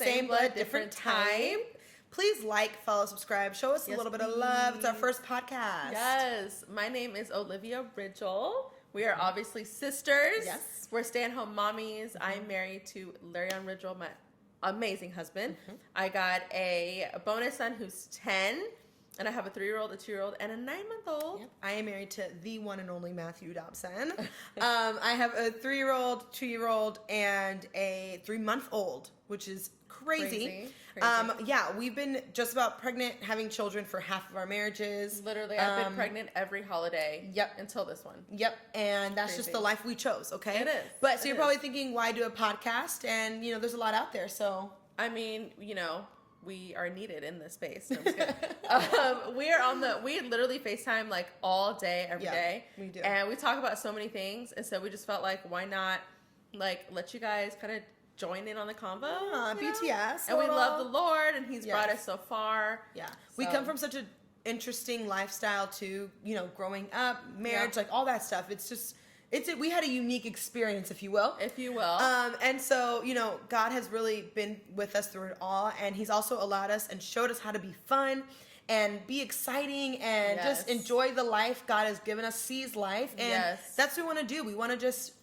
Same blood, different time. Please like, follow, subscribe. Show us a little bit of love. It's our first podcast. Yes. My name is Olivia Ridgel. We are obviously sisters. Yes. We're stay-at-home mommies. I'm married to Olivia Ridgel, my amazing husband. I got a bonus son who's 10. And I have a 3-year-old, a 2-year-old, and a 9-month-old. Yep. I am married to the one and only Matthew Dobson. I have a 3-year-old, 2-year-old, and a 3-month-old, which is crazy. Yeah, we've been just about pregnant, having children for half of our marriages. Literally, I've been pregnant every holiday. Yep. Until this one. Yep. And that's just the life we chose, okay? It is. But so you're probably thinking, why do a podcast? And, there's a lot out there, so. I mean, we are needed in this space. No, I'm just kidding. We literally FaceTime like all day, every day. We do. And we talk about so many things. And so we just felt like, why not like let you guys kind of join in on the convo? BTS. And we love the Lord and he's brought us so far. Yeah. We come from such an interesting lifestyle too, growing up, marriage, like all that stuff. We had a unique experience, if you will. And so, God has really been with us through it all. And he's also allowed us and showed us how to be fun and be exciting and just enjoy the life God has given us, seize life. And that's what we want to do. We want to just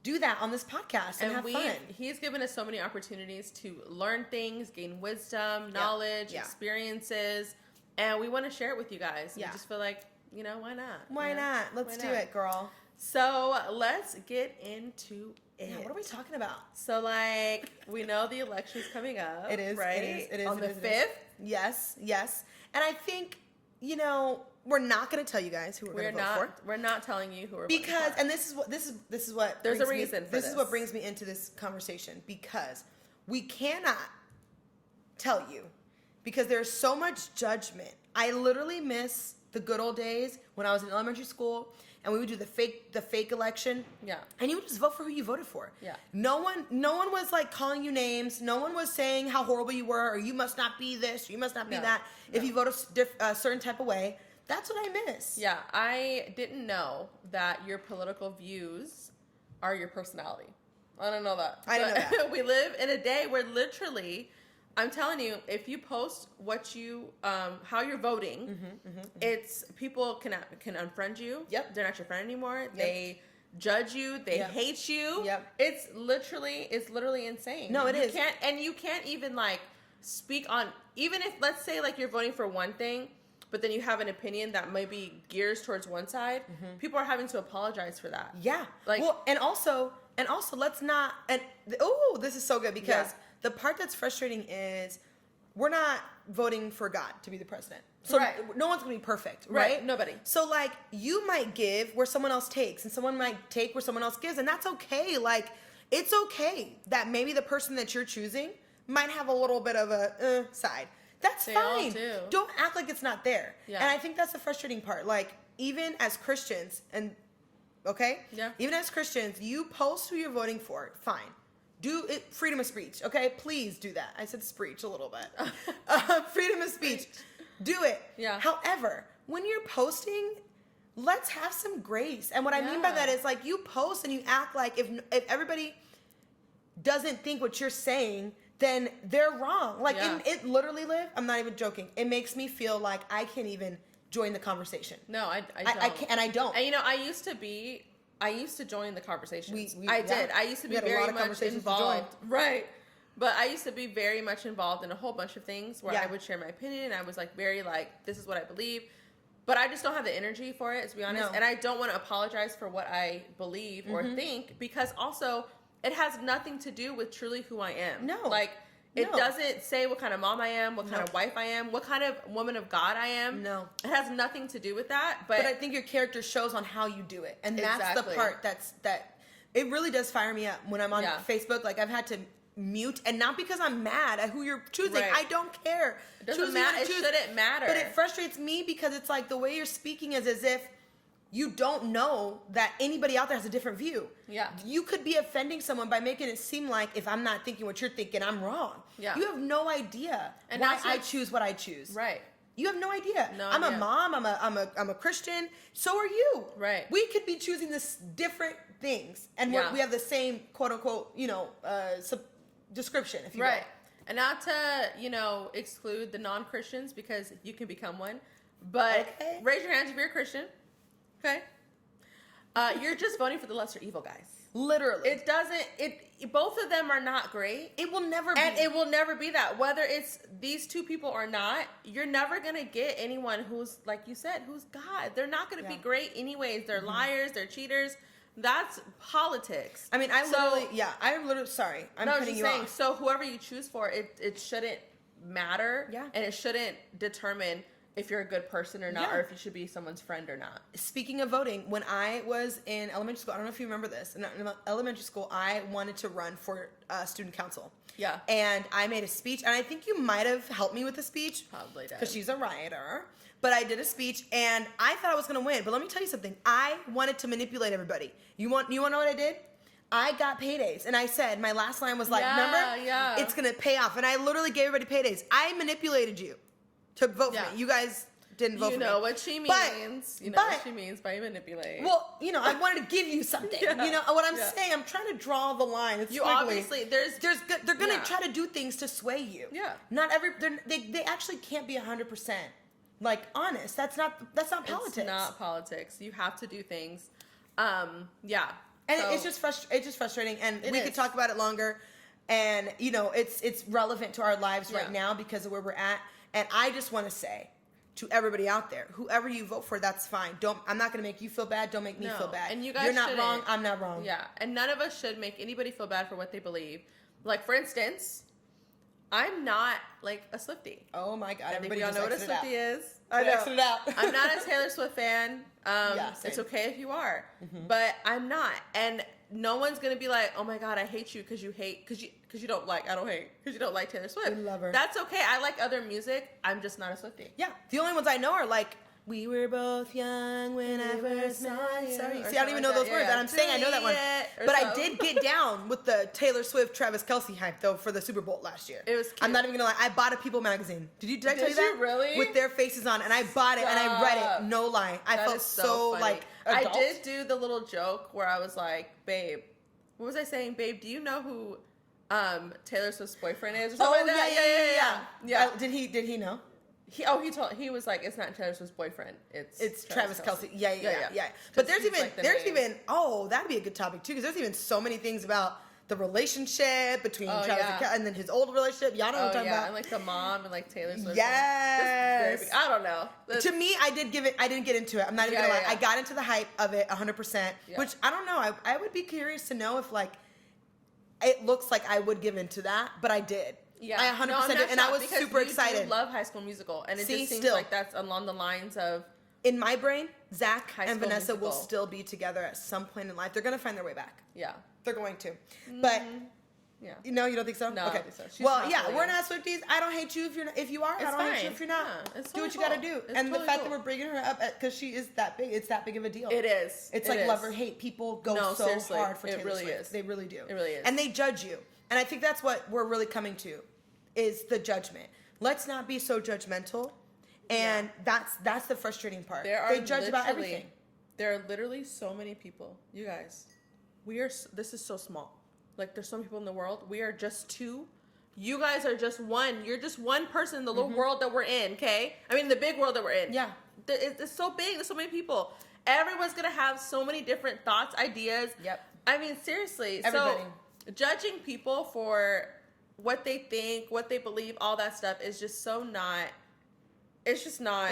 do that on this podcast and have fun. He's given us so many opportunities to learn things, gain wisdom, knowledge, experiences. And we want to share it with you guys. We just feel like, why not? Why not? Let's do it, girl. So let's get into it. Yeah, what are we talking about? So we know the election's coming up. It is, right? It is. On the 5th? Yes. And I think, we're not going to tell you guys who we're going to vote for. We're not telling you who we're voting for. And this is what there's a reason for this. This is what brings me into this conversation, because we cannot tell you, because there's so much judgment. I literally miss the good old days when I was in elementary school and we would do the fake election. Yeah. And you would just vote for who you voted for. Yeah. No one was like calling you names. No one was saying how horrible you were, or you must not be this, or you must not be that. If you vote a certain type of way. That's what I miss. Yeah. I didn't know that your political views are your personality. I don't know that. I didn't know that. We live in a day where literally, I'm telling you, if you post what you, how you're voting, it's people can unfriend you. Yep. They're not your friend anymore. Yep. They judge you. They hate you. Yep. It's literally insane. No, is. You can't even like speak on, even if, let's say like you're voting for one thing, but then you have an opinion that maybe gears towards one side. People are having to apologize for that. Yeah. And also let's not, this is so good, because the part that's frustrating is we're not voting for God to be the president. So no one's going to be perfect, right? Nobody. So you might give where someone else takes, and someone might take where someone else gives, and that's okay. It's okay that maybe the person that you're choosing might have a little bit of a side. That's fine. All do. Don't act like it's not there. Yeah. And I think that's the frustrating part. Even as Christians, even as Christians, you post who you're voting for, fine. Do it, freedom of speech, okay? Please do that. I said speech a little bit. Freedom of speech. Do it. Yeah. However, when you're posting, let's have some grace. And what I mean by that is you post and you act like if everybody doesn't think what you're saying, then they're wrong. It literally, Liv, I'm not even joking. It makes me feel like I can't even join the conversation. No, I don't. I can't, and I don't. And I used to join the conversations. I did. I used to be very much involved. Right. But I used to be very much involved in a whole bunch of things where I would share my opinion. I was very this is what I believe. But I just don't have the energy for it, to be honest. No. And I don't want to apologize for what I believe or think, because also it has nothing to do with truly who I am. No. It doesn't say what kind of mom I am, what kind of wife I am, what kind of woman of God I am. No. It has nothing to do with that. But I think your character shows on how you do it. And that's the part that it really does fire me up when I'm on Facebook. I've had to mute, and not because I'm mad at who you're choosing. Right. I don't care. It doesn't matter. It shouldn't matter. But it frustrates me because it's the way you're speaking is as if you don't know that anybody out there has a different view. Yeah. You could be offending someone by making it seem like if I'm not thinking what you're thinking, I'm wrong. Yeah. You have no idea why I choose what I choose. Right. You have no idea. I'm a mom. I'm a Christian. So are you. Right. We could be choosing this different things, and we have the same quote unquote description, if you will. And not to, exclude the non-Christians, because you can become one. But raise your hands if you're a Christian. Okay? You're just voting for the lesser evil, guys. Literally. Both of them are not great. It will never be. And it will never be that. Whether it's these two people or not, you're never going to get anyone who's, like you said, who's God. They're not going to be great anyways. They're liars. They're cheaters. That's politics. I mean, sorry. I'm cutting you off. So whoever you choose for, it shouldn't matter. Yeah. And it shouldn't determine if you're a good person or not, or if you should be someone's friend or not. Speaking of voting, when I was in elementary school, I don't know if you remember this, in elementary school, I wanted to run for student council. Yeah. And I made a speech, and I think you might have helped me with the speech. Probably did. Because she's a rioter. But I did a speech, and I thought I was going to win. But let me tell you something. I wanted to manipulate everybody. You want to know what I did? I got paydays. And I said, my last line was like, remember? Yeah. It's going to pay off. And I literally gave everybody paydays. I manipulated you to vote for me. You guys didn't vote for me. You know what she means. What she means by manipulate. Well, I wanted to give you something. You know what I'm saying? I'm trying to draw the line. It's obviously they're going to try to do things to sway you. Yeah. Not they actually can't be 100% like honest. That's not politics. It's not politics. You have to do things. Yeah. And it's just frustrating, and we could talk about it longer. And it's relevant to our lives right now because of where we're at. And I just want to say to everybody out there, whoever you vote for, that's fine. I'm not going to make you feel bad. Don't make me feel bad. And you guys You're not wrong. I'm not wrong. Yeah. And none of us should make anybody feel bad for what they believe. Like, for instance, I'm not like a Swiftie. Oh my God. Everybody y'all know what a Swiftie is. I know. It out. I'm not a Taylor Swift fan. It's okay if you are. But I'm not. And no one's going to be like, oh my God, I hate you because you don't like, I don't hate, because you don't like Taylor Swift. We love her. That's okay. I like other music. I'm just not a Swiftie. Yeah. The only ones I know are like, we were both young when I first saw you. Sorry. See, I don't even know those words. And I'm saying I know that one. But I did get down with the Taylor Swift, Travis Kelce hype, though, for the Super Bowl last year. It was cute. I'm not even going to lie. I bought a People magazine. Did I tell you that? You really? With their faces on. And I bought it and I read it. No lie. I felt so like adult. I did do the little joke where I was like, babe, what was I saying? Babe, do you know who Taylor Swift's boyfriend is? Or something like that? Yeah. Did he know? He was like, it's not Taylor Swift's boyfriend. It's Travis Kelce. Yeah. But there's even that'd be a good topic too, because there's even so many things about the relationship between Travis and then his old relationship. Y'all know what I'm talking about. And like the mom and like Taylor Swift. Yes. I don't know. To me, I didn't get into it. I'm not even gonna lie. I got into the hype of it 100%, which I don't know. I would be curious to know if like it looks like I would give into that, but I did. Yeah, I 100% did, and I was super excited. I love High School Musical, and it just seems like that's along the lines of. In my brain, Zach and Vanessa will still be together at some point in life. They're gonna find their way back. Yeah, they're going to. But you don't think so? No, okay. I don't think so. Well, we're not Swifties. I don't hate you if you're not. If you are, I don't hate you if you're not. Yeah, do what you gotta do. And the fact that we're bringing her up because she is that big, it's that big of a deal. It is. It's like love or hate. People go hard for Taylor Swift. They really do. It really is. And they judge you. And I think that's what we're really coming to. Is the judgment. Let's not be so judgmental. And that's the frustrating part. They judge about everything. There are literally so many people. You guys, this is so small. Like, there's so many people in the world. We are just two. You guys are just one. You're just one person in the little world that we're in, okay? I mean, the big world that we're in. Yeah. It's so big. There's so many people. Everyone's going to have so many different thoughts, ideas. Yep. I mean, seriously. Everybody. So, judging people for what they think, what they believe, all that stuff is just so not. It's just not.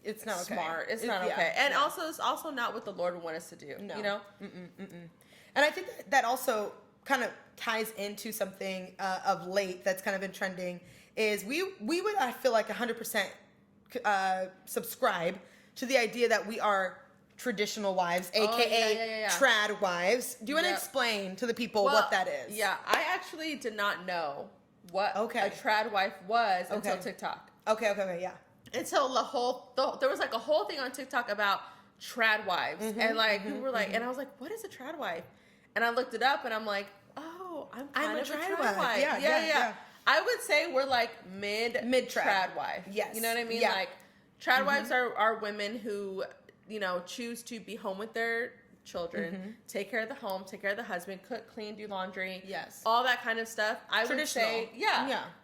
It's not smart. Okay. It's not okay. And also, it's also not what the Lord would want us to do. No. You know. And I think that also kind of ties into something of late that's kind of been trending. Is we would, I feel like 100% subscribe to the idea that we are traditional wives, aka trad wives. Do you want to explain to the people what that is? Yeah, I actually did not know what a trad wife was until TikTok. Okay, yeah. Until there was like a whole thing on TikTok about trad wives, and like people were like, and I was like, what is a trad wife? And I looked it up, and I'm like, oh, I'm kind of a trad wife. Yeah. I would say we're like mid trad wife. Yes. You know what I mean? Yeah. Like trad wives are women who, choose to be home with their children, take care of the home, take care of the husband, cook, clean, do laundry. Yes. All that kind of stuff. I would say,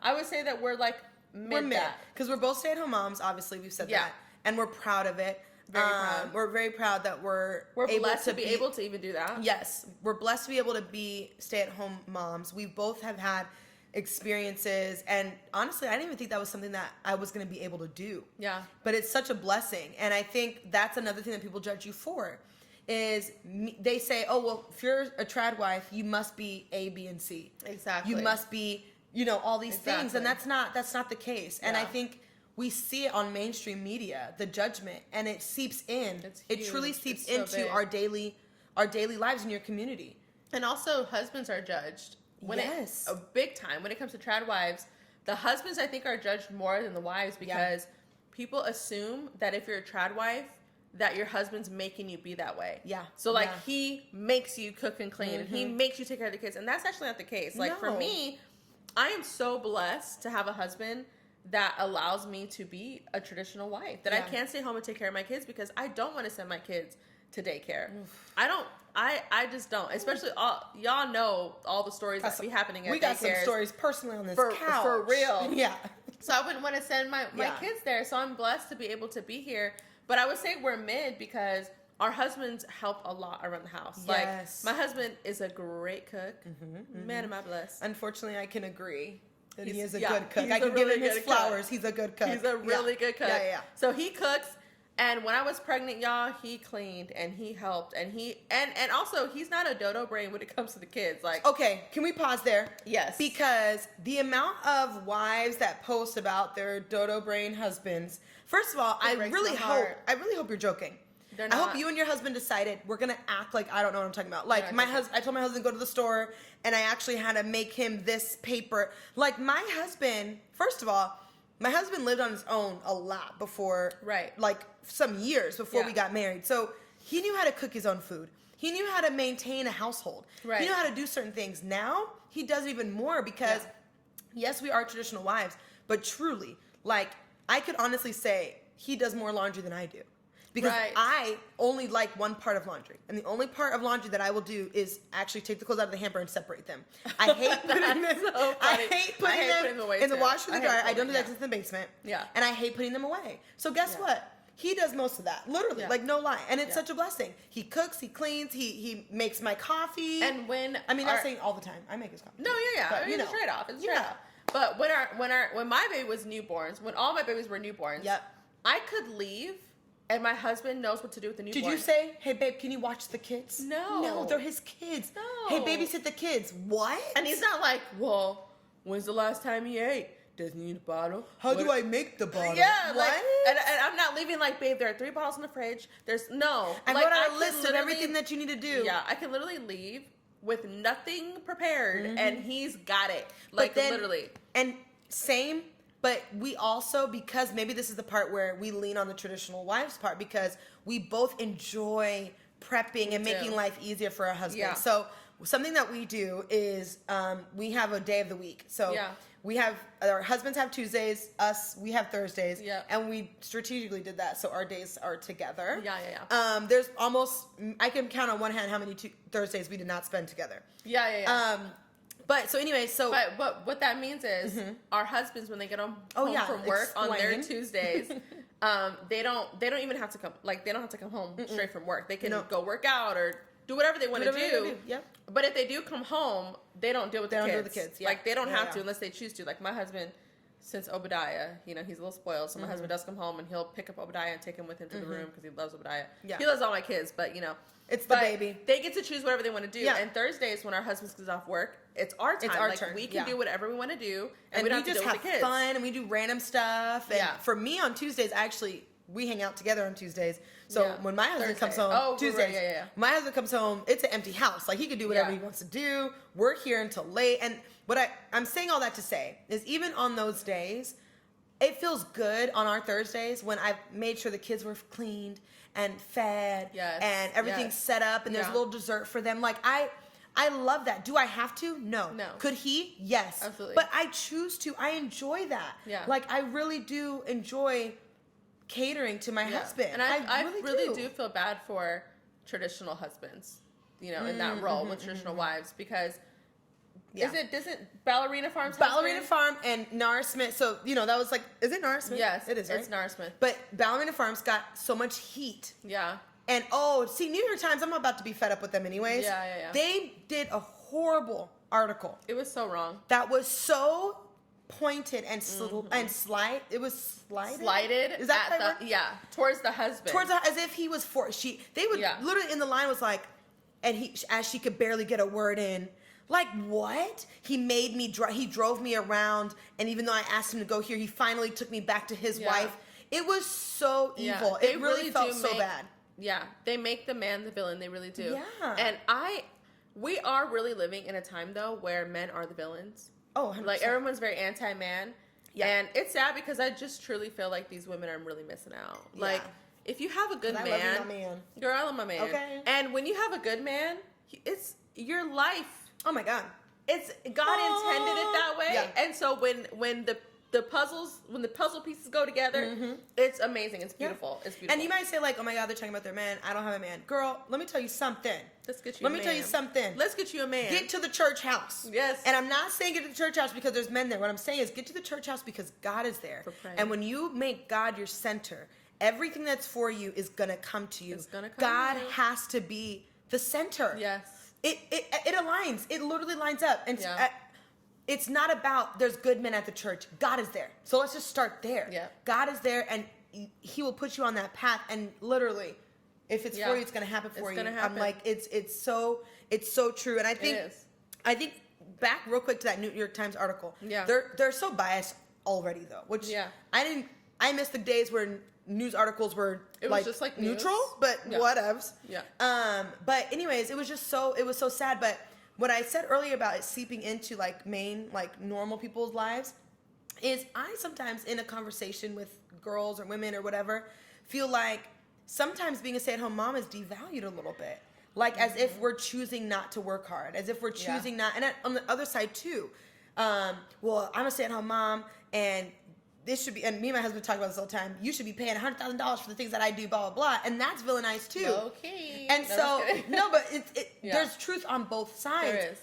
I would say that we're like mid. Because we're both stay-at-home moms, obviously, we've said that. And we're proud of it. Very proud. We're very proud that we're blessed to be able to even do that. Yes. We're blessed to be able to be stay-at-home moms. We both have had experiences, and honestly, I didn't even think that was something that I was going to be able to do. Yeah. But it's such a blessing, and I think that's another thing that people judge you for. Is they say, oh, well, if you're a trad wife, you must be A, B, and C. Exactly. You must be, all these things, and that's not the case. And I think we see it on mainstream media, the judgment, and it seeps in. It truly seeps into our daily lives in your community. And also, husbands are judged. Big time. When it comes to trad wives, the husbands, I think, are judged more than the wives because people assume that if you're a trad wife, that your husband's making you be that way. Yeah. So, he makes you cook and clean, and he makes you take care of the kids, and that's actually not the case. For me, I am so blessed to have a husband that allows me to be a traditional wife, that I can stay home and take care of my kids because I don't want to send my kids to daycare. I just don't. Especially y'all know all the stories that be happening at daycares. We got some stories personally on this couch. For real. Yeah. So I wouldn't want to send my kids there. So I'm blessed to be able to be here. But I would say we're mid because our husbands help a lot around the house. Yes. My husband is a great cook. Man, am I blessed. Unfortunately, I can agree that he is a good cook. I can really give him his flowers. He's a good cook. He's a really good cook. Yeah. So he cooks. And when I was pregnant, y'all, he cleaned and he helped and and also he's not a dodo brain when it comes to the kids. Okay, can we pause there? Yes. Because the amount of wives that post about their dodo brain husbands, first of all, I really hope you're joking. They're not. I hope you and your husband decided we're gonna act like I don't know what I'm talking about. I told my husband to go to the store and I actually had to make him this paper. My husband, first of all, my husband lived on his own a lot before, some years before we got married. So he knew how to cook his own food. He knew how to maintain a household. Right. He knew how to do certain things. Now he does even more because, yes, we are traditional wives, but truly, I could honestly say he does more laundry than I do. Because I only like one part of laundry. And the only part of laundry that I will do is actually take the clothes out of the hamper and separate them. I hate putting them in the washer or the dryer. I don't do that because it's in the basement. Yeah. And I hate putting them away. So guess what? He does most of that. Literally. No lie. And it's such a blessing. He cooks, he cleans, he makes my coffee. And not saying all the time. I make his coffee. No, But, it's a trade-off. It's a trade-off. But when my baby was newborns, when all my babies were newborns, I could leave. And my husband knows what to do with the newborn. Did you say, hey, babe, can you watch the kids? No. No, they're his kids. No. Hey, babysit the kids. What? And he's not like, well, when's the last time he ate? Doesn't he need a bottle? How do I make the bottle? Yeah. What? And I'm not leaving babe, there are 3 bottles in the fridge. There's no. I wrote out a list of everything that you need to do. Yeah, I can literally leave with nothing prepared, and he's got it. Literally. And same. But we also, because maybe this is the part where we lean on the traditional wives part, because we both enjoy prepping and making life easier for our husbands. Yeah. So something that we do is we have a day of the week. So we have, our husbands have Tuesdays, we have Thursdays. Yeah. And we strategically did that so our days are together. Yeah. There's almost, I can count on one hand how many Thursdays we did not spend together. Yeah. But so anyway, but what that means is our husbands, when they get home from work on their Tuesdays, they don't even have to come, they don't have to come home straight from work. They can go work out or do whatever they want to do. Yep. But if they do come home, they don't deal with the kids. They don't deal with the kids. Yeah. They don't have to unless they choose to. My husband, since Obadiah, he's a little spoiled, so my husband does come home and he'll pick up Obadiah and take him with him to the room because he loves Obadiah. Yeah. He loves all my kids, but it's the baby. They get to choose whatever they want to do. Yeah. And Thursdays, when our husbands get off work, it's our time. It's our turn. We can do whatever we want to do, and we don't have to deal with the kids. Fun, and we do random stuff. And for me on Tuesdays, we hang out together on Tuesdays. So when my husband comes home, Tuesdays, my husband comes home, it's an empty house. He can do whatever he wants to do. We're here until late. And what I'm saying all that to say is even on those days, it feels good on our Thursdays when I've made sure the kids were cleaned and fed and everything's set up and there's a little dessert for them. I love that. Do I have to? No. Could he? Yes. Absolutely. But I choose to. I enjoy that. Yeah. I really do enjoy catering to my husband. And I really do feel bad for traditional husbands, you know, in that role with traditional wives, because doesn't Ballerina Farm's Ballerina Farm and Nara Smith, so, you know, that was like, is it Nara Smith? Yes, it is, right? It's Nara Smith. But Ballerina Farm's got so much heat. Yeah. And, see, New York Times, I'm about to be fed up with them anyways. Yeah. They did a horrible article. It was so wrong. That was so pointed and slight. It was slighted. Is that the word? Towards the husband. As if he was they would literally in the line was like, and as she could barely get a word in. Like, what? He made me he drove me around, and even though I asked him to go here, he finally took me back to his wife. It was so evil. It really felt so bad. Yeah, they make the man the villain. They really do. Yeah. And we are really living in a time, though, where men are the villains. Oh, 100%. Like, everyone's very anti-man. Yeah. And it's sad because I just truly feel like these women are really missing out. Yeah. Like, if you have a good man. I love my man. Girl, I love my man. Okay. And when you have a good man, it's your life. Oh, my God. It's God intended it that way. Yeah. And so when the puzzle pieces go together, it's amazing. It's beautiful. Yeah. It's beautiful. And you might say, like, oh my God, they're talking about their man. I don't have a man. Girl, let me tell you something. Let's get you a man. Let me tell you something. Let's get you a man. Get to the church house. Yes. And I'm not saying get to the church house because there's men there. What I'm saying is get to the church house because God is there. And when you make God your center, everything that's for you is going to come to you. It's gonna come God to you. has to be the center. Yes. It aligns. It literally lines up. And it's not about there's good men at the church. God is there. So let's just start there. Yeah. God is there, and he will put you on that path. And literally, if it's for you, it's going to happen for you. I'm like, it's so true. And I think back real quick to that New York Times article. Yeah. They're so biased already though. Which I missed the days where news articles were just like neutral, but whatevs. Yeah. But anyways, it was so sad. But what I said earlier about it seeping into like normal people's lives is I sometimes in a conversation with girls or women or whatever feel like sometimes being a stay-at-home mom is devalued a little bit. Like as if we're choosing not to work hard, as if we're choosing not, and on the other side too, well, I'm a stay-at-home mom and this should be, and me and my husband talk about this all the time, you should be paying $100,000 for the things that I do, blah, blah, blah. And that's villainized too. Okay. And but there's truth on both sides. There is.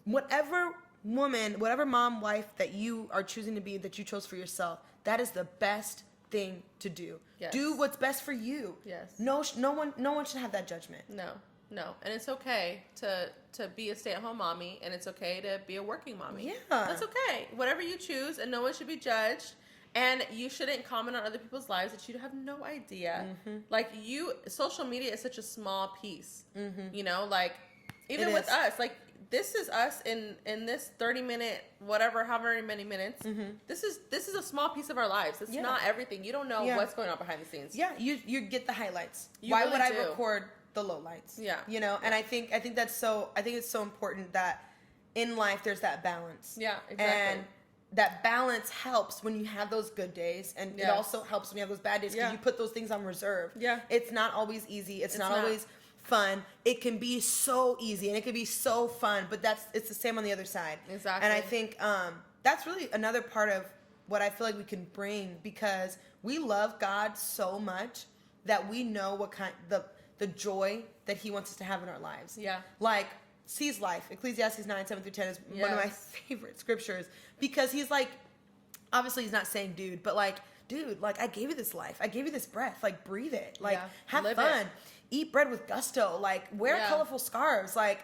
Whatever woman, whatever mom, wife that you are choosing to be, that you chose for yourself, that is the best thing to do. Yes. Do what's best for you. Yes. No one should have that judgment. No. And it's okay to be a stay-at-home mommy, and it's okay to be a working mommy. Yeah. That's okay. Whatever you choose, and no one should be judged. And you shouldn't comment on other people's lives that you have no idea. Like social media is such a small piece. You know, like even with us, like this is us in this 30-minute, whatever, however many minutes. This is a small piece of our lives. It's not everything. You don't know what's going on behind the scenes. Yeah, you get the highlights. Why would I record the lowlights? Yeah, you know. And I think that's so. I think it's so important that in life there's that balance. Yeah, exactly. And that balance helps when you have those good days, and it also helps when you have those bad days because you put those things on reserve. Yeah, it's not always easy. It's not always fun. It can be so easy and it can be so fun, but it's the same on the other side. Exactly. And I think that's really another part of what I feel like we can bring, because we love God so much that we know what kind the joy that He wants us to have in our lives. Yeah, like. Seize life. Ecclesiastes 9:7-10 is one of my favorite scriptures, because he's like, obviously he's not saying dude, but like, dude, like I gave you this life. I gave you this breath. Like breathe it. Like have fun. Eat bread with gusto. Like wear colorful scarves. Like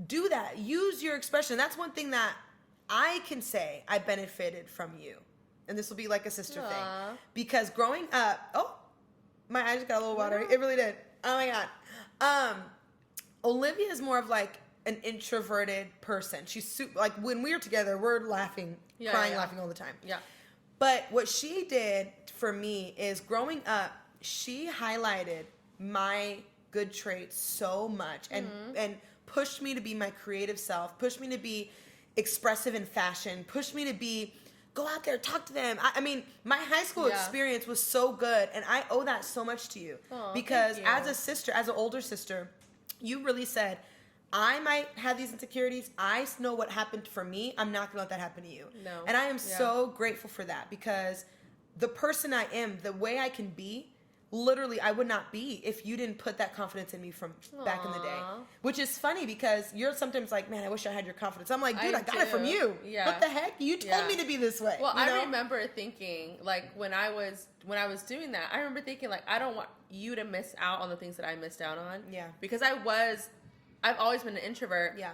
do that. Use your expression. That's one thing that I can say I benefited from you. And this will be like a sister thing. Because growing up, my eyes got a little watery. It really did. Oh my God. Olivia is more of like an introverted person. She's like when we were together, we're laughing, crying, laughing all the time. Yeah. But what she did for me is growing up, she highlighted my good traits so much and pushed me to be my creative self, pushed me to be expressive in fashion, pushed me to go out there, talk to them. I mean, my high school experience was so good, and I owe that so much to you. Because as a sister, as an older sister, you really said, I might have these insecurities. I know what happened for me. I'm not going to let that happen to you. No. And I am so grateful for that, because the person I am, the way I can be, literally I would not be if you didn't put that confidence in me from back in the day. Which is funny because you're sometimes like, man, I wish I had your confidence. I'm like, dude, I got it from you. Yeah. What the heck? You told me to be this way. Well, I remember thinking, like, when I was doing that, I remember thinking, like, I don't want you to miss out on the things that I missed out on. Yeah. Because I've always been an introvert. Yeah.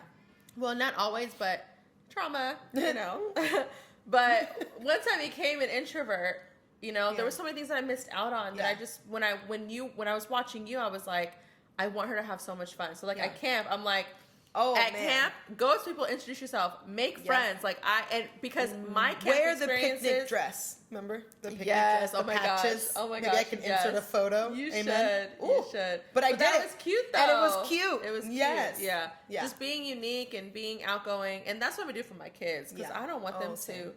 Well, not always, but trauma, But once I became an introvert, there were so many things that I missed out on that I just, when I was watching you, I was like, I want her to have so much fun. So like at camp, I'm like, camp, go to people, introduce yourself, make friends. Like because my camp wear experiences, the picnic dress. Remember the picnic dress? The patches. Oh my gosh! Maybe I can insert a photo. You Amen. should. You should. But that was cute though. And it was cute. It was cute. Yes. Yeah. Just being unique and being outgoing, and that's what we do for my kids because I don't want them to.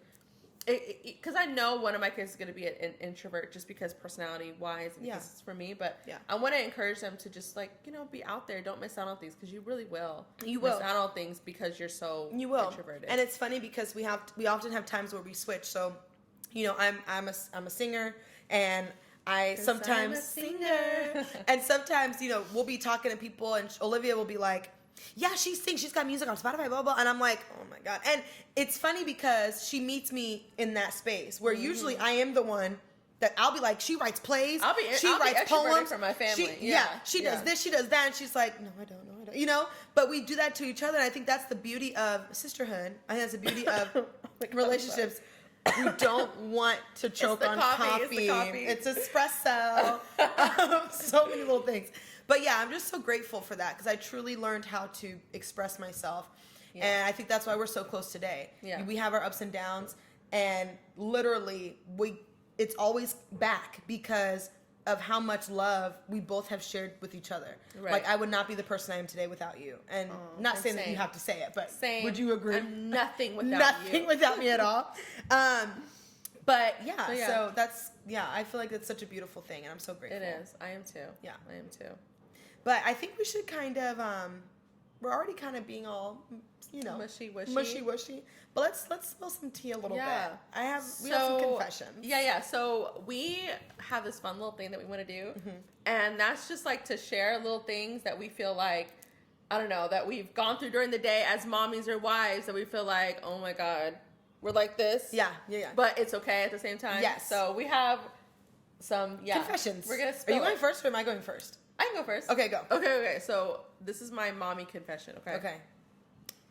Because I know one of my kids is going to be an introvert just because personality wise and because it's for me, but I want to encourage them to just like, be out there. Don't miss out on things because you really will. You will miss out on things because you're so introverted. And it's funny because we often have times where we switch. So, I'm a singer and I sometimes and sometimes, we'll be talking to people and Olivia will be like, yeah, she sings. She's got music on Spotify, blah, blah. And I'm like, oh, my God. And it's funny because she meets me in that space where usually I am the one that I'll be like, she writes plays. She writes poems. For my family. She does this, she does that. And she's like, no, I don't. But we do that to each other. And I think that's the beauty of sisterhood. I think that's the beauty of relationships. We don't want to choke on coffee. It's espresso. So many little things. But yeah, I'm just so grateful for that because I truly learned how to express myself. Yeah. And I think that's why we're so close today. Yeah. We have our ups and downs and literally it's always back because of how much love we both have shared with each other. Right. Like I would not be the person I am today without you. And not saying that you have to say it, but would you agree? I'm nothing without you. Nothing without me at all. But so that's, I feel like it's such a beautiful thing and I'm so grateful. It is. I am too. Yeah. I am too. But I think we should kind of, we're already kind of being all, mushy-washy. But let's spill some tea a little bit. We have some confessions. Yeah. So we have this fun little thing that we want to do. Mm-hmm. And that's just like to share little things that we feel like, I don't know, that we've gone through during the day as mommies or wives that we feel like, oh my God, we're like this. Yeah. But it's okay at the same time. Yes. So we have some, confessions. We're going to spill Are you going first or am I going first? I can go first. Okay, go. Okay. So this is my mommy confession, Okay.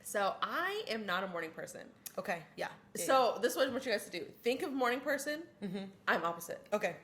So I am not a morning person. Okay, yeah. So this is what I want you guys to do. Think of morning person. Mm-hmm. I'm opposite. Okay.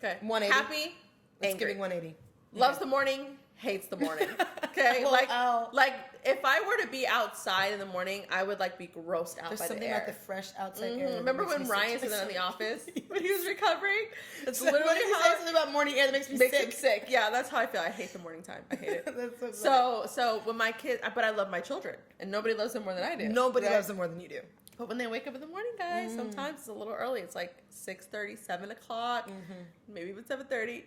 180. Happy, Let's give 180. Loves the morning, hates the morning. Okay? Like if I were to be outside in the morning, I would like be grossed out by the air. There's something about the fresh outside air. Remember when Ryan said that in the office when he was recovering? That's literally how he said something about morning air that makes me sick. Yeah, that's how I feel. I hate the morning time. I hate it. That's so when my kids, but I love my children, and nobody loves them more than I do. Nobody loves them more than you do. But when they wake up in the morning, guys, sometimes it's a little early. It's like 6:30, 7 o'clock, maybe even 7:30.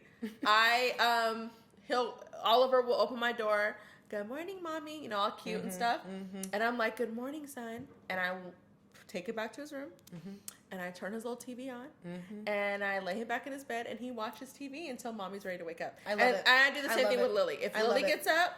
Oliver will open my door. Good morning, mommy. All cute and stuff. And I'm like, good morning, son. And I take him back to his room. And I turn his little TV on. And I lay him back in his bed. And he watches TV until mommy's ready to wake up. I love it. And I do the same thing with Lily. If Lily gets up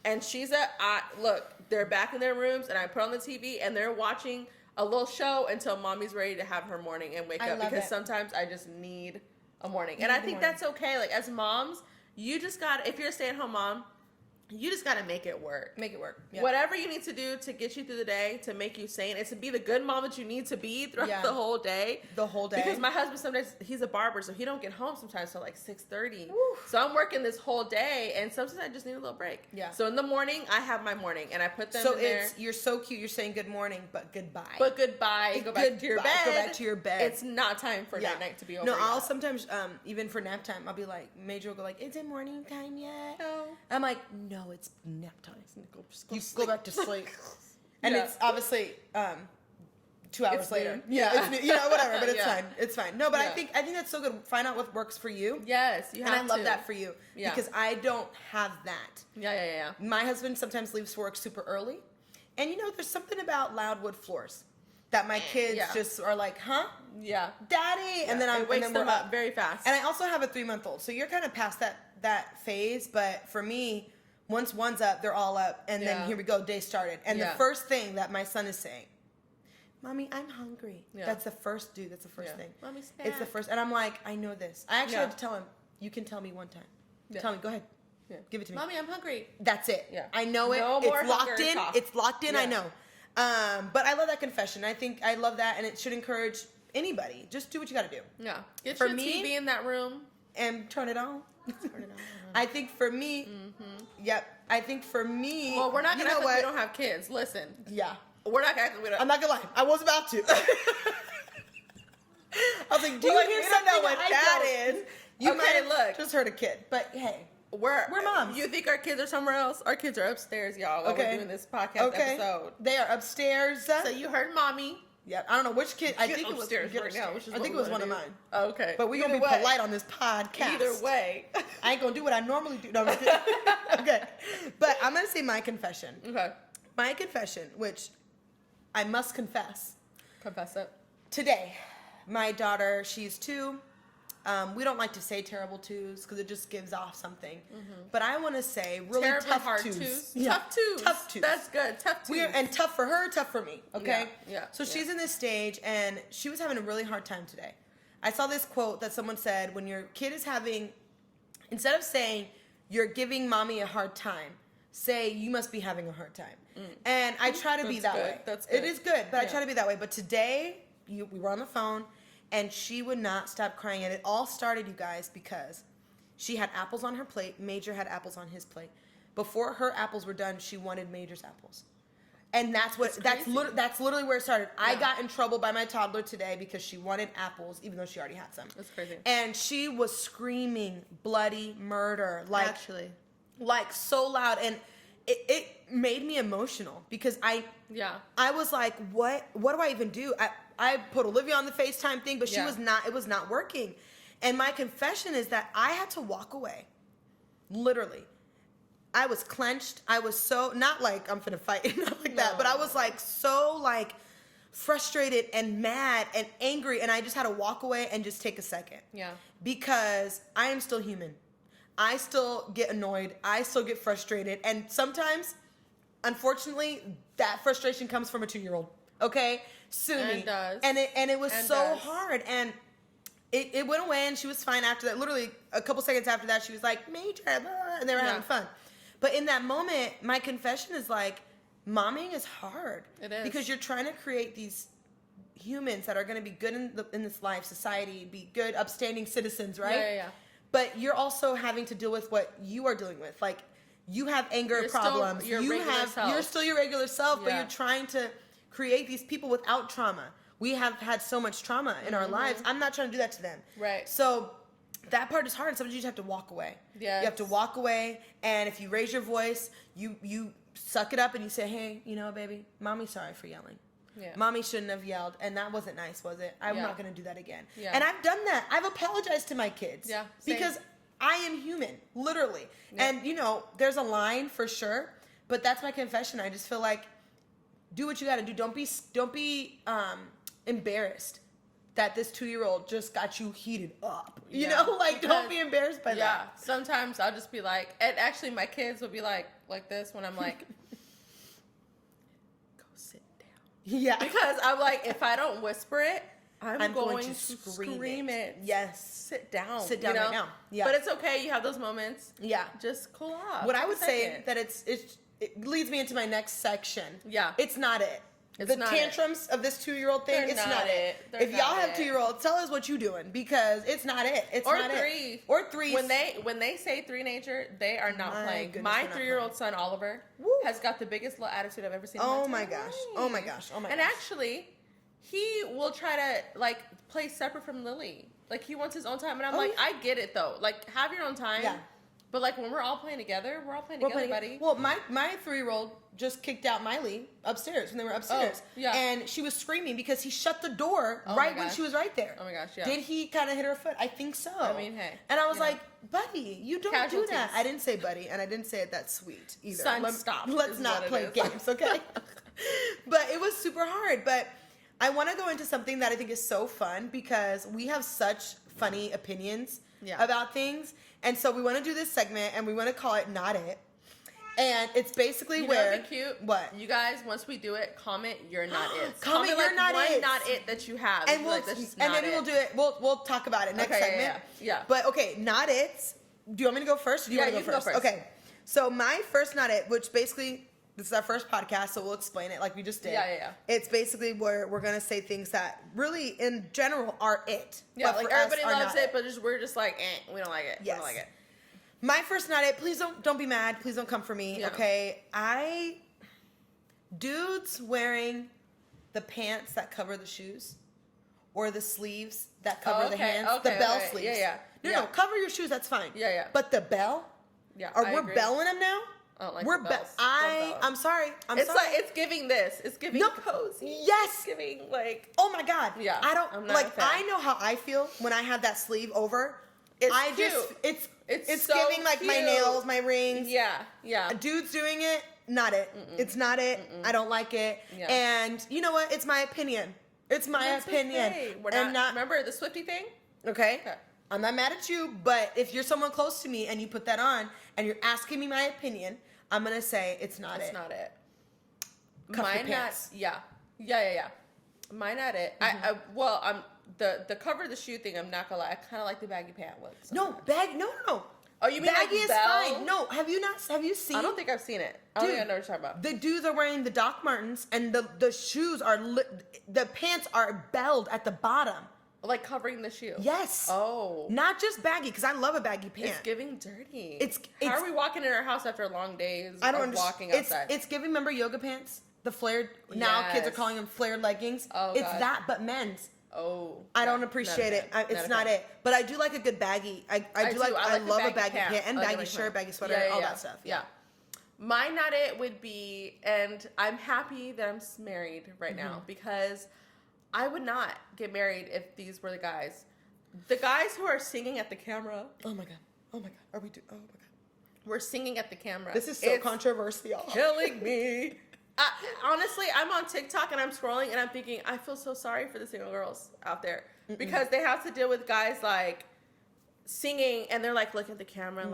and she's up, look, they're back in their rooms. And I put on the TV. And they're watching a little show until mommy's ready to have her morning and wake up. Because sometimes I just need a morning. And I think that's okay. Like, as moms, you just got, if you're a stay-at-home mom, you just got to make it work. Make it work. Yeah. Whatever you need to do to get you through the day, to make you sane, and to be the good mom that you need to be throughout the whole day. The whole day. Because my husband sometimes, he's a barber, so he don't get home sometimes till like 6:30. So I'm working this whole day, and sometimes I just need a little break. Yeah. So in the morning, I have my morning, and I put them in there. So you're so cute. You're saying good morning, but goodbye. But goodbye. Go back to your bed. Go back to your bed. It's not time for night to be over. No, I'll sometimes, even for nap time, I'll be like, Major will go like, is it morning time yet? No. I'm like, no, it's nap time. Go back to sleep. And it's obviously 2 hours later. Yeah, it's, whatever, but it's fine. It's fine. No, but I think that's so good. Find out what works for you. Yes, you have to. And I love that for you because I don't have that. Yeah. My husband sometimes leaves for work super early. And there's something about loud wood floors. that my kids just are like, huh? Yeah. Daddy. And then it wakes them up very fast. And I also have a 3-month-old. So you're kind of past that phase. But for me, once one's up, they're all up. And then here we go, day started. And the first thing that my son is saying, Mommy, I'm hungry. Yeah. That's the first thing. Mommy, snack. It's the first. And I'm like, I know this. I actually had to tell him, you can tell me one time. Yeah. Tell me, go ahead. Yeah. Give it to me. Mommy, I'm hungry. That's it. Yeah. I know it. No it's locked in. Talk. It's locked in. Yeah. I know. But I love that confession. I love that, and it should encourage anybody. Just do what you got to do. Yeah. Get your TV in that room and turn it on. I think for me, yep. I think for me. Well, we're not gonna act like we don't have kids. Listen. Yeah. We're not gonna act like we don't. I'm not gonna lie. I was about to. I was like, do you hear something what that is? You might have just heard a kid, but hey. We're moms. You think our kids are somewhere else? Our kids are upstairs, y'all, while we're doing this podcast episode. They are upstairs. So you heard Mommy. Yeah, I don't know which kid. I think upstairs right now. I think it was one of mine. Oh, okay. But we're going to be polite on this podcast. Either way. I ain't going to do what I normally do. No, I'm kidding. Okay. But I'm going to say my confession. Okay. My confession, which I must confess. Confess it. Today, my daughter, she's 2. We don't like to say terrible twos because it just gives off something. But I want to say really tough twos. Yeah. Tough twos. Tough twos. That's good. Tough twos. And tough for her, tough for me. Okay? Yeah. So she's in this stage and she was having a really hard time today. I saw this quote that someone said, when your kid is having, instead of saying, you're giving mommy a hard time, say, you must be having a hard time. And I try to be that way. That's good. It is good, but I try to be that way. But today, we were on the phone. And she would not stop crying. And it all started, you guys, because she had apples on her plate. Major had apples on his plate. Before her apples were done, she wanted Major's apples. And that's literally where it started. Yeah. I got in trouble by my toddler today because she wanted apples, even though she already had some. That's crazy. And she was screaming bloody murder. Like so loud. And it made me emotional because I was like, what do I even do? I put Olivia on the FaceTime thing, but it was not working. And my confession is that I had to walk away. Literally. I was clenched. I was so, not like I'm finna fight, not like that, but I was like so like frustrated and mad and angry. And I just had to walk away and just take a second. Yeah. Because I am still human. I still get annoyed. I still get frustrated. And sometimes, unfortunately, that frustration comes from a 2-year-old. Okay? Sue me. And does. And it was so hard. And it went away and she was fine after that. Literally a couple seconds after that, she was like, Major, and they were having fun. But in that moment, my confession is like, momming is hard. It is. Because you're trying to create these humans that are going to be good in this life, society, be good, upstanding citizens, right? Yeah. But you're also having to deal with what you are dealing with. Like, you have anger problems. You're still your regular self, but you're trying to create these people without trauma. We have had so much trauma in our lives. I'm not trying to do that to them. Right. So that part is hard. And sometimes you just have to walk away. Yeah. You have to walk away. And if you raise your voice, you suck it up and you say, hey, you know, baby, mommy's sorry for yelling. Yeah. Mommy shouldn't have yelled, and that wasn't nice, was it? I'm not going to do that again. Yeah. And I've done that. I've apologized to my kids. Yeah. Because I am human, literally. Yeah. And, you know, there's a line for sure, but that's my confession. I just feel like, do what you got to do. Don't be embarrassed that this 2-year-old just got you heated up. You know, like, don't be embarrassed by that. Yeah. Sometimes I'll just be like, and actually my kids will be like this when I'm like, yeah. Because I'm like, if I don't whisper it, I'm going to scream it. Yes. Sit down right now. Yeah. But it's okay. You have those moments. Yeah. Just cool off. What I would say that it leads me into my next section. Yeah. It's not it. The tantrums of this 2-year-old thing, it's not it. If y'all have 2-year-olds, tell us what you doing because it's not it. It's not it. Or 3. When they say 3-nature, they are not playing. My 3-year-old son Oliver has got the biggest little attitude I've ever seen. Oh my gosh. And actually, he will try to like play separate from Lily. Like he wants his own time, and I'm like, I get it though. Like have your own time. Yeah. But like when we're all playing together, buddy. Well, my 3-year-old just kicked out Miley upstairs when they were upstairs. Oh, yeah. And she was screaming because he shut the door when she was right there. Oh my gosh, yeah. Did he kind of hit her foot? I think so. I mean, hey. And I was like, buddy, you don't do that. I didn't say buddy, and I didn't say it that sweet either. Stop. Let's not play games, okay? But it was super hard. But I want to go into something that I think is so fun because we have such funny opinions about things. And so we want to do this segment and we want to call it Not It. And it's basically where... Know what'd be cute? What? You guys, once we do it, comment you're not it. Comment you're like not one it. Not it that you have. And maybe we'll do it. We'll talk about it next segment. Yeah. But okay, not it. Do you want me to go first? Or do you want to go first? Okay. So my first not it, which basically... This is our first podcast, so we'll explain it like we just did. Yeah. It's basically where we're going to say things that really, in general, are it. Yeah, like everybody loves it, but we're just like, we don't like it. Yes. We don't like it. My first not it, please don't be mad. Please don't come for me, okay? Dudes wearing the pants that cover the shoes or the sleeves that cover the hands. The bell sleeves. No, cover your shoes, that's fine. Yeah. But the bell? Yeah, we're belling them now? I don't like we're bells. I'm sorry. It's like it's giving this. It's giving cozy. Yes. It's giving like. Oh my God. Yeah. I'm not like. I know how I feel when I have that sleeve over. It's cute. It's so giving like cute. my nails, my rings. Yeah. A dude's doing it. Not it. It's not it. I don't like it. Yeah. And you know what? It's my opinion. It's my opinion. Okay. We're not. Remember the Swiftie thing? Okay. I'm not mad at you, but if you're someone close to me and you put that on and you're asking me my opinion, I'm gonna say it's not it. It's not it. Cuff your pants. Yeah. Mine not it. The cover of the shoe thing. I'm not gonna lie. I kind of like the baggy pant ones. No. Oh, you mean baggy like is bell? fine. No, have you seen? I don't think I've seen it. I don't think I know what you're talking about. The dudes are wearing the Doc Martens, and the shoes are the pants are belled at the bottom, like covering the shoe. Yes. Oh. Not just baggy, because I love a baggy pant. It's giving dirty. How are we walking in our house after long days? I don't walking outside. It's giving. Remember yoga pants, the flared. Now kids are calling them flared leggings. Oh, it's that, but men's. Oh, I don't appreciate it. It's not it. But I do like a good baggy. I love a baggy pant and baggy shirt, baggy sweater, all that stuff. Yeah. My not it would be, and I'm happy that I'm married right now because I would not get married if these were the guys. The guys who are singing at the camera. Oh my God. Oh my God. Oh my God. We're singing at the camera. This is so controversial. Killing me. Honestly, I'm on TikTok and I'm scrolling and I'm thinking, I feel so sorry for the single girls out there because they have to deal with guys like singing and they're like looking at the camera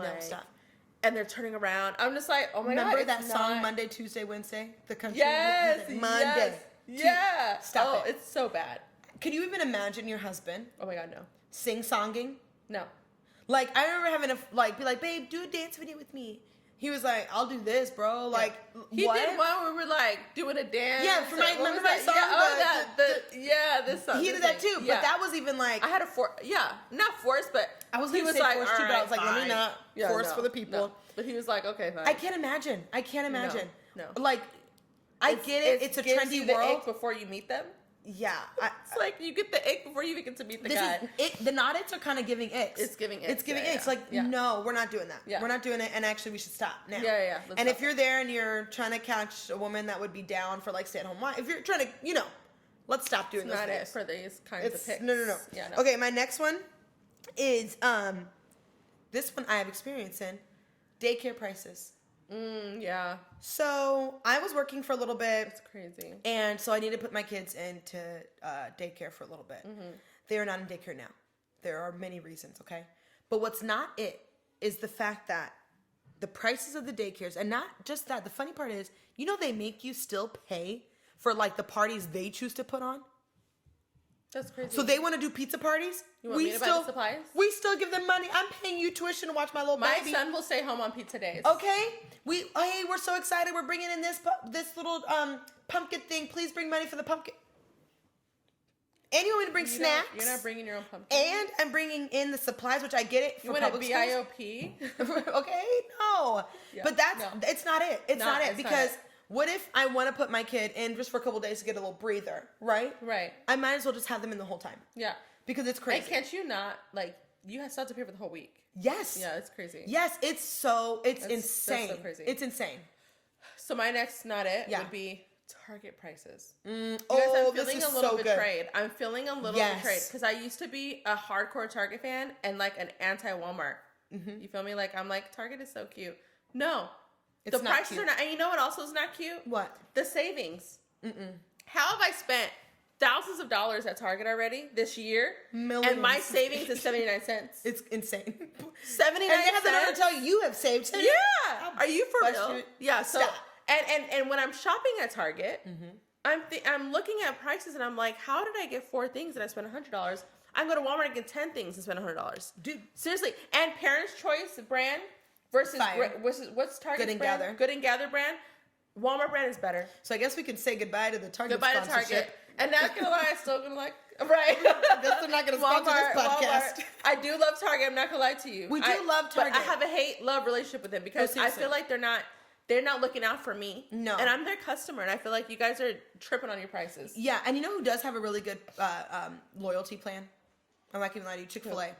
and they're turning around. I'm just like, oh my God. Remember that song Monday, Tuesday, Wednesday? The country music? Monday. Yeah. Stop it. It's so bad. Can you even imagine your husband? Oh my God, no. Sing-songing? No. Like, I remember having to be like, babe, do a dance video with me. He was like, I'll do this, bro. Like, he did one where we were like doing a dance. Yeah, remember my song? This song. He did that too, but that was even like. I had not forced, but I was going to say like, forced too, but I was like, fine. let me not force for the people. No. But he was like, okay, fine. I can't imagine. No. Like, I get it. It's a trendy world. The ick before you meet them. Yeah. It's like you get the ick before you even get to meet the guy. The not its are kind of giving icks. It's giving icks. It's giving icks. Like, no, we're not doing that. Yeah. We're not doing it, and actually we should stop now. Yeah. And if you're there and you're trying to catch a woman that would be down for like stay-at-home wife, if you're trying to, let's stop doing those things. Not it for these kinds of pics. No. Yeah, no. Okay, my next one is this one I have experience in, daycare prices. Yeah. So I was working for a little bit. It's crazy. And so I need to put my kids into daycare for a little bit. They are not in daycare now. There are many reasons, okay? But what's not it is the fact that the prices of the daycares, and not just that, the funny part is, they make you still pay for like the parties they choose to put on. That's crazy. So they want to do pizza parties. You want me to buy the supplies? We still give them money. I'm paying you tuition to watch my little baby. My son will stay home on pizza days. Okay. We're so excited. We're bringing in this little pumpkin thing. Please bring money for the pumpkin. And you want me to bring snacks? You're not bringing your own pumpkin. And I'm bringing in the supplies, which I get it for public schools. You want a BIOP? Okay, no. Yeah, but it's not it. It's not it because. What if I want to put my kid in just for a couple days to get a little breather, right? Right. I might as well just have them in the whole time. Yeah. Because it's crazy. And can't you not, you still have to pay for the whole week? Yes. Yeah, it's crazy. Yes, it's insane. That's so crazy. It's insane. So my next not it would be Target prices. I'm feeling this is a little so betrayed. I'm feeling a little betrayed because I used to be a hardcore Target fan and like an anti-Walmart. You feel me? Like, I'm like, Target is so cute. No. The prices are not, and you know what also is not cute? What? The savings. How have I spent thousands of dollars at Target already this year. Millions. And my savings is 79 cents. It's insane. 79 cents. And cents. they have to tell you have saved. Yeah. Are you for real? Yeah. So, stop. And when I'm shopping at Target, I'm looking at prices and I'm like, how did I get 4 things and I spent $100? I can go to Walmart and get 10 things and spend $100. Dude. Seriously. And Parents' Choice brand versus what's Target's Good and brand? Gather. Good and Gather brand. Walmart brand is better. So I guess we can say goodbye to the Target Goodbye to sponsorship. Target. And not gonna lie, I'm still gonna like, right. I guess they're not gonna sponsor this podcast. Walmart. I do love Target. I'm not gonna lie to you. We do love Target. But I have a hate-love relationship with them because I feel like they're not looking out for me. No. And I'm their customer, and I feel like you guys are tripping on your prices. Yeah, and you know who does have a really good loyalty plan? I'm not gonna lie to you, Chick-fil-A.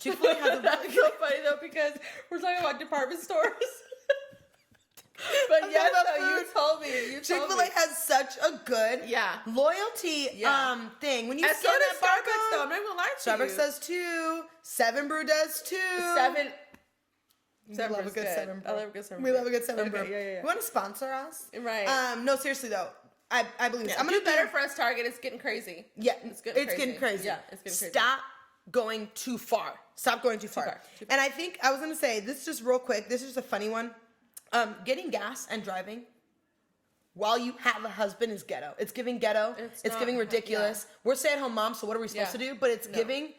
Chick-fil-A has a really That's so funny though because we're talking about department stores. But yes, you told me. Chick-fil-A has such a good loyalty thing. When you and scan so does that Starbucks, barcode, though. I'm not gonna lie to you. Starbucks does too. 7 Brew does too. 7. We love a good 7 Brew. I love a good 7 We love a good 7 Brew. Yeah. You want to sponsor us? Right. No, seriously though. I believe it. I'm gonna do better for us, Target. It's getting crazy. Yeah, it's getting crazy. Yeah, it's getting crazy. Stop going too far. Stop going too far. And I think I was gonna say this just real quick. This is just a funny one. Getting gas and driving while you have a husband is ghetto. It's giving ghetto. It's giving ridiculous. Yeah. We're stay-at-home moms, so what are we supposed to do? But it's giving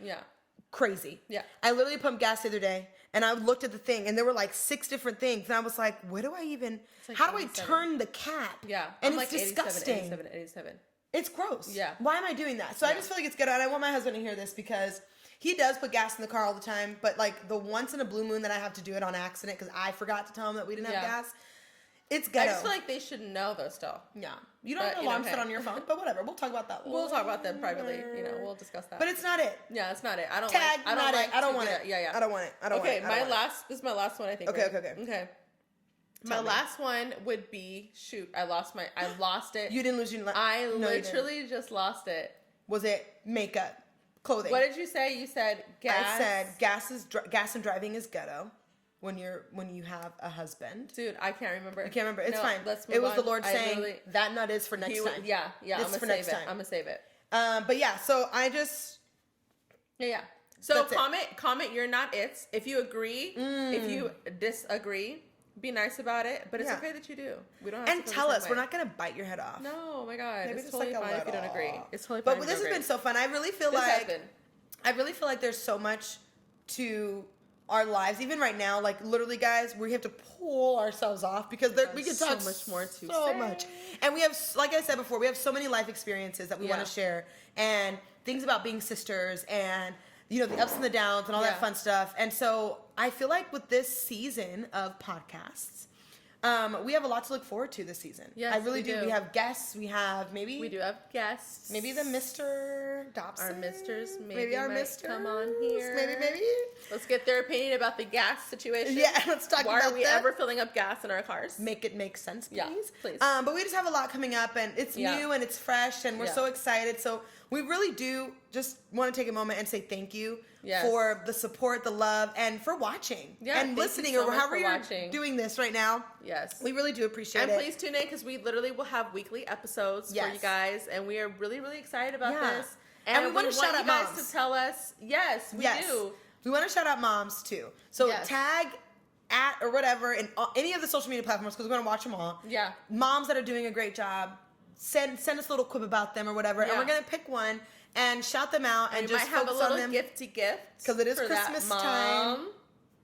crazy. Yeah. I literally pumped gas the other day, and I looked at the thing, and there were like 6 different things, and I was like, where do I even? Like how 87. Do I turn the cap? Yeah. And I'm it's like disgusting. 87. It's gross. Yeah. Why am I doing that? So I just feel like it's ghetto, and I want my husband to hear this because he does put gas in the car all the time, but like the once in a blue moon that I have to do it on accident because I forgot to tell him that we didn't have gas, it's ghetto. I just feel like they should know though still. Yeah. You don't have an alarm set on your phone, but whatever. We'll talk about that. We'll talk about them privately. We'll discuss that. But it's not it. Yeah, it's not it. I don't Tag, like I don't like I don't want it. Yeah. I don't want it. I don't want it. This is my last one, I think. Okay. My last one would be I lost it. You didn't lose your I literally just lost it. Was it makeup? Clothing. What did you say? You said gas. I said gas and driving is ghetto when you have a husband. Dude, I can't remember. You can't remember. It's fine. Let's move it was on. the Lord saying that nut is for next time. Yeah. I'm gonna save it. But yeah, so I just So comment you're not it. If you agree, if you disagree, be nice about it, but it's okay that you do. We don't have and to tell us. We're not gonna bite your head off. No, oh my God, maybe it's totally fine if you don't agree. It's totally fine. But this has been so fun. I really feel like there's so much to our lives, even right now. Like literally, guys, we have to pull ourselves off because we can talk so much more to so much, and we have, like I said before, we have so many life experiences that we want to share and things about being sisters and the ups and the downs and all that fun stuff. And so I feel like with this season of podcasts, we have a lot to look forward to this season. Yes, I really do. We have guests. We do have guests. Maybe the Mr. Dobson. Our misters. Maybe our Mr. come on here. Maybe. Let's get their opinion about the gas situation. Yeah, let's talk about that. Why are we ever filling up gas in our cars? Make it make sense, please. Yeah, please. But we just have a lot coming up, and it's new and it's fresh, and we're so excited. So we really do just want to take a moment and say thank you for the support, the love, and for watching and listening, or however you're doing this right now. Yes. We really do appreciate it. And please tune in because we literally will have weekly episodes for you guys, and we are really, really excited about this. And we want to shout out moms. Guys to tell us, we do. We want to shout out moms too. So tag at or whatever in any of the social media platforms because we're going to watch them all. Yeah. Moms that are doing a great job. Send us a little quip about them or whatever, and we're gonna pick one and shout them out and just might have focus a little on them. Gifty gift because it is Christmas time.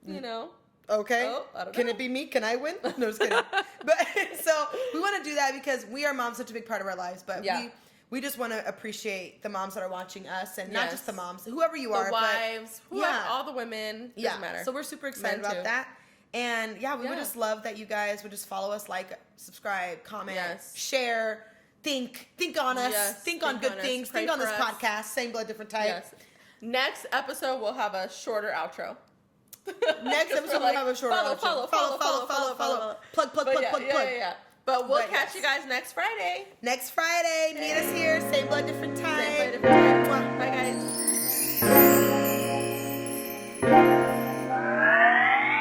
You know. Okay. I don't know. Can it be me? Can I win? No, just kidding. But so we want to do that because we are moms, such a big part of our lives. But we just want to appreciate the moms that are watching us, and not just the moms, whoever you are, the wives, all the women. Doesn't matter. So we're super excited about that. And we would just love that you guys would just follow us, like, subscribe, comment, share. Think on us. Think on good things. Think on this podcast. Same blood, different type. Yes. Next episode, we'll have a shorter outro. Next episode, we'll have a shorter outro. Follow. Plug. Yeah. But we'll catch you guys next Friday. Meet us here. Same blood, different time. Bye, guys.